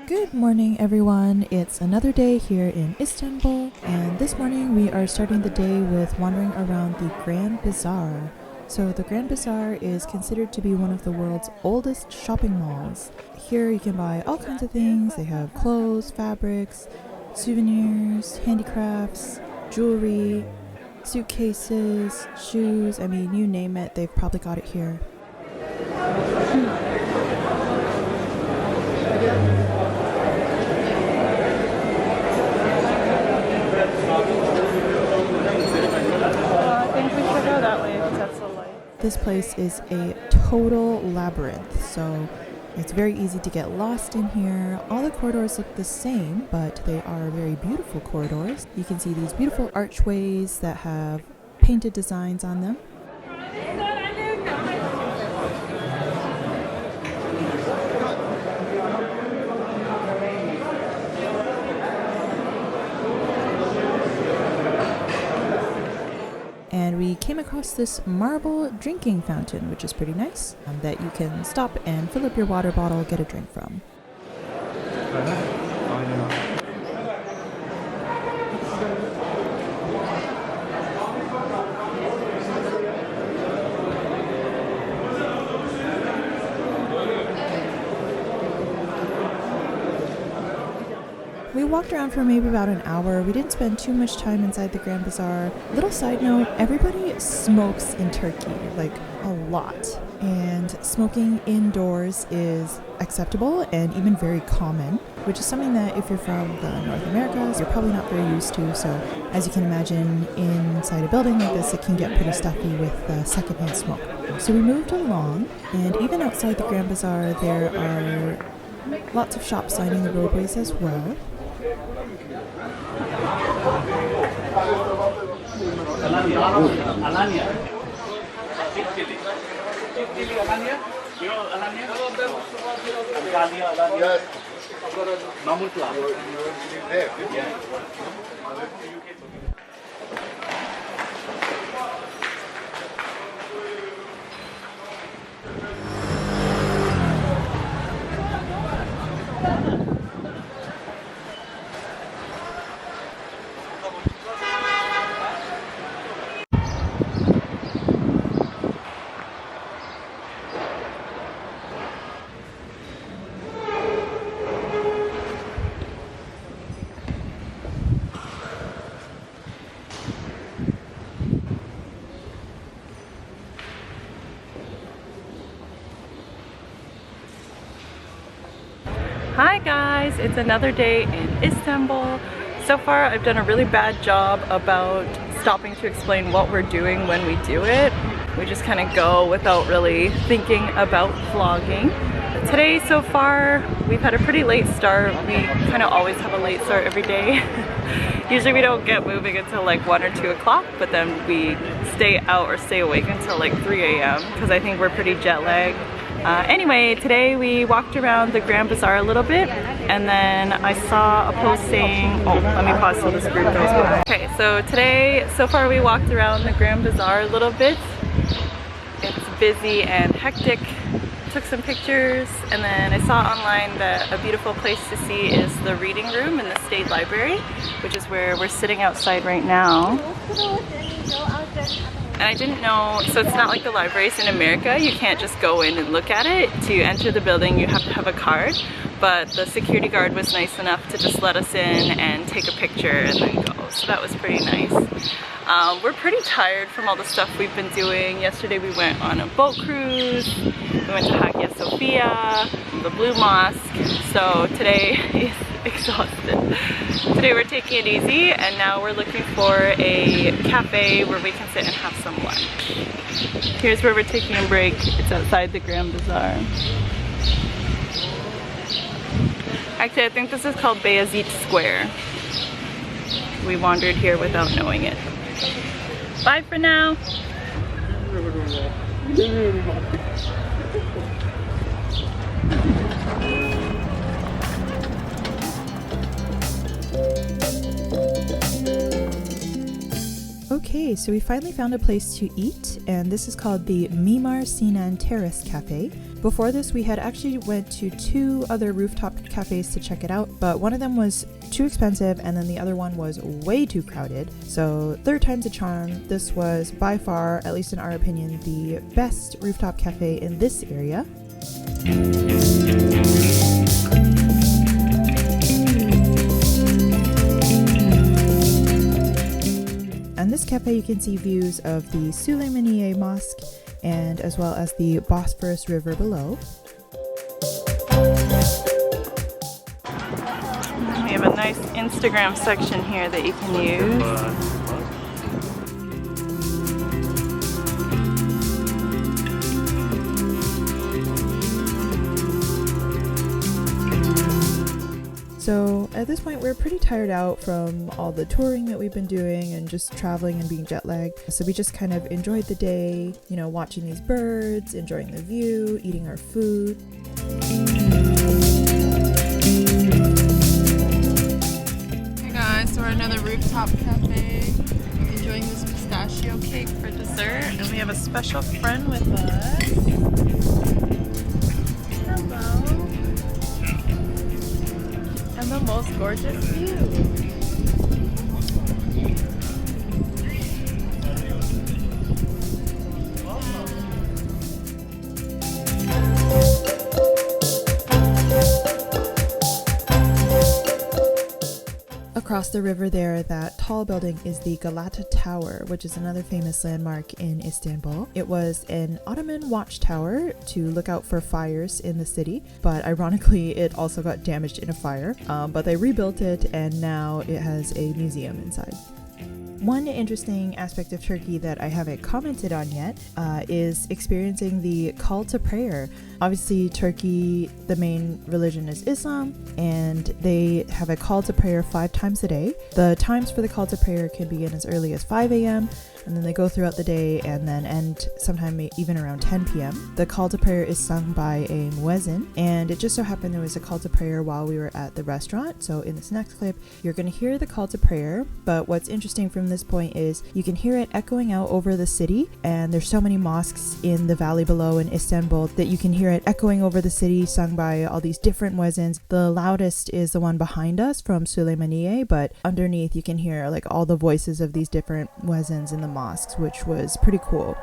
Good morning, everyone. It's another day here in Istanbul, and this morning we are starting the day with wandering around the Grand Bazaar. So the Grand Bazaar is considered to be one of the world's oldest shopping malls. Here you can buy all kinds of things. They have clothes, fabrics, souvenirs, handicrafts, jewelry, suitcases, shoes. I mean, you name it, they've probably got it here. This place is a total labyrinth, so it's very easy to get lost in here. All the corridors look the same, but they are very beautiful corridors. You can see these beautiful archways that have painted designs on them. And we came across this marble drinking fountain, which is pretty nice, that you can stop and fill up your water bottle, get a drink from. We walked around for maybe about an hour. We didn't spend too much time inside the Grand Bazaar. Little side note, everybody smokes in Turkey, like a lot. And smoking indoors is acceptable and even very common, which is something that if you're from the North Americas, you're probably not very used to. So as you can imagine, inside a building like this, it can get pretty stuffy with secondhand smoke. So we moved along, and even outside the Grand Bazaar, there are lots of shops lining the roadways as well. Hi guys, it's another day in Istanbul. So far I've done a really bad job about stopping to explain what we're doing when we do it. We just kind of go without really thinking about vlogging. Today so far we've had a pretty late start. We kind of always have a late start every day. Usually we don't get moving until like 1 or 2 o'clock, but then we stay out or stay awake until like 3 a.m. because I think we're pretty jet lagged. Anyway, today we walked around the Grand Bazaar a little bit, and then I saw a post saying, oh, let me pause so this group goes by. Okay, so today, so far we walked around the Grand Bazaar a little bit. It's busy and hectic. Took some pictures, and then I saw online that a beautiful place to see is the reading room in the State Library, which is where we're sitting outside right now. And I didn't know, so it's not like the libraries in America. You can't just go in and look at it. To enter the building, you have to have a card. But the security guard was nice enough to just let us in and take a picture and then go. So that was pretty nice. We're pretty tired from all the stuff we've been doing. Yesterday we went on a boat cruise. We went to Hagia Sophia, the Blue Mosque. So today is exhausted. Today we're taking it easy, and now we're looking for a cafe where we can sit and have some lunch. Here's where we're taking a break. It's outside the Grand Bazaar. Actually, I think this is called Beyazıt Square. We wandered here without knowing it. Bye for now. Okay, so we finally found a place to eat, and this is called the Mimar Sinan Teras Cafe. Before this, we had actually went to 2 other rooftop cafes to check it out, but one of them was too expensive and then the other one was way too crowded. So 3rd time's a charm. This was by far, at least in our opinion, the best rooftop cafe in this area. On this cafe you can see views of the Suleymaniye Mosque and as well as the Bosphorus river below. We have a nice Instagram section here that you can use. So at this point we're pretty tired out from all the touring that we've been doing and just traveling and being jet lagged. So we just kind of enjoyed the day, you know, watching these birds, enjoying the view, eating our food. Hey guys, so we're at another rooftop cafe, enjoying this pistachio cake for dessert, and we have a special friend with us. Hello. And the most gorgeous view. Across the river there, that tall building is the Galata Tower, which is another famous landmark in Istanbul. It was an Ottoman watchtower to look out for fires in the city, but ironically it also got damaged in a fire. But they rebuilt it and now it has a museum inside. One interesting aspect of Turkey that I haven't commented on yet is experiencing the call to prayer. Obviously, Turkey, the main religion is Islam, and they have a call to prayer 5 times a day. The times for the call to prayer can begin as early as 5 a.m., and then they go throughout the day and then end sometime even around 10 p.m. The call to prayer is sung by a muezzin, and it just so happened there was a call to prayer while we were at the restaurant. So in this next clip, you're going to hear the call to prayer, but what's interesting from this point is you can hear it echoing out over the city, and there's so many mosques in the valley below in Istanbul that you can hear it echoing over the city, sung by all these different muezzins. The loudest is the one behind us from Suleymaniye, but underneath you can hear like all the voices of these different muezzins in the mosques, which was pretty cool.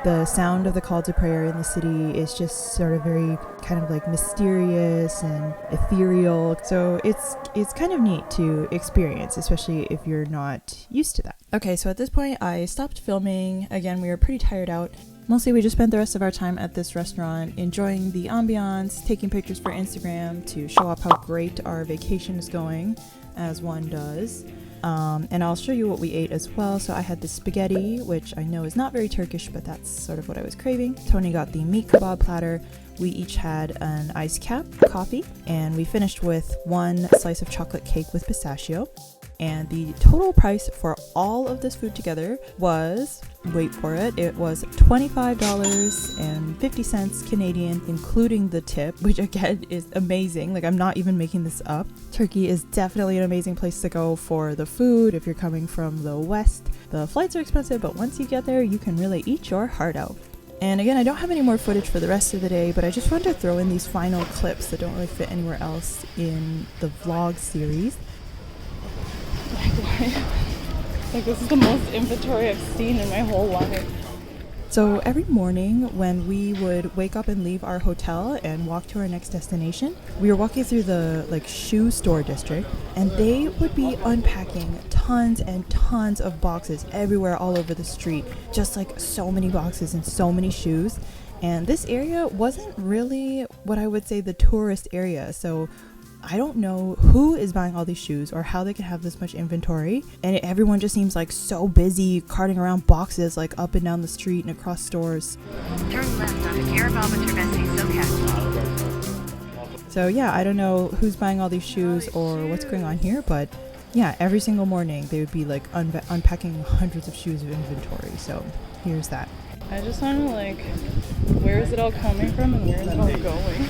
The sound of the call to prayer in the city is just sort of very kind of like mysterious and ethereal. So it's kind of neat to experience, especially if you're not used to that. Okay, so at this point I stopped filming. Again, we were pretty tired out. Mostly we just spent the rest of our time at this restaurant enjoying the ambiance, taking pictures for Instagram to show off how great our vacation is going, as one does. And I'll show you what we ate as well. So I had the spaghetti, which I know is not very Turkish, but that's sort of what I was craving. Tony got the meat kebab platter. We each had an iced cap coffee, and we finished with 1 slice of chocolate cake with pistachio. And the total price for all of this food together was, wait for it, it was $25.50 Canadian, including the tip, which again is amazing. Like, I'm not even making this up. Turkey is definitely an amazing place to go for the food if you're coming from the west. The flights are expensive, but once you get there, you can really eat your heart out. And again, I don't have any more footage for the rest of the day, but I just wanted to throw in these final clips that don't really fit anywhere else in the vlog series. Like, this is the most inventory I've seen in my whole life. So every morning when we would wake up and leave our hotel and walk to our next destination, we were walking through the shoe store district, and they would be unpacking tons and tons of boxes everywhere all over the street, just like so many boxes and so many shoes. And this area wasn't really what I would say the tourist area, so I don't know who is buying all these shoes or how they can have this much inventory. And everyone just seems like so busy carting around boxes like up and down the street and across stores. Turn left onto Caravalva Trevesi Socat. So yeah, I don't know who's buying all these shoes or what's going on here, but yeah, every single morning they would be like unpacking hundreds of shoes of inventory. So here's that. I just want to like, where is it all coming from and where is it all going?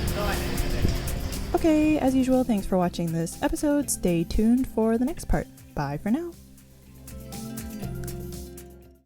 Okay, as usual, thanks for watching this episode. Stay tuned for the next part. Bye for now.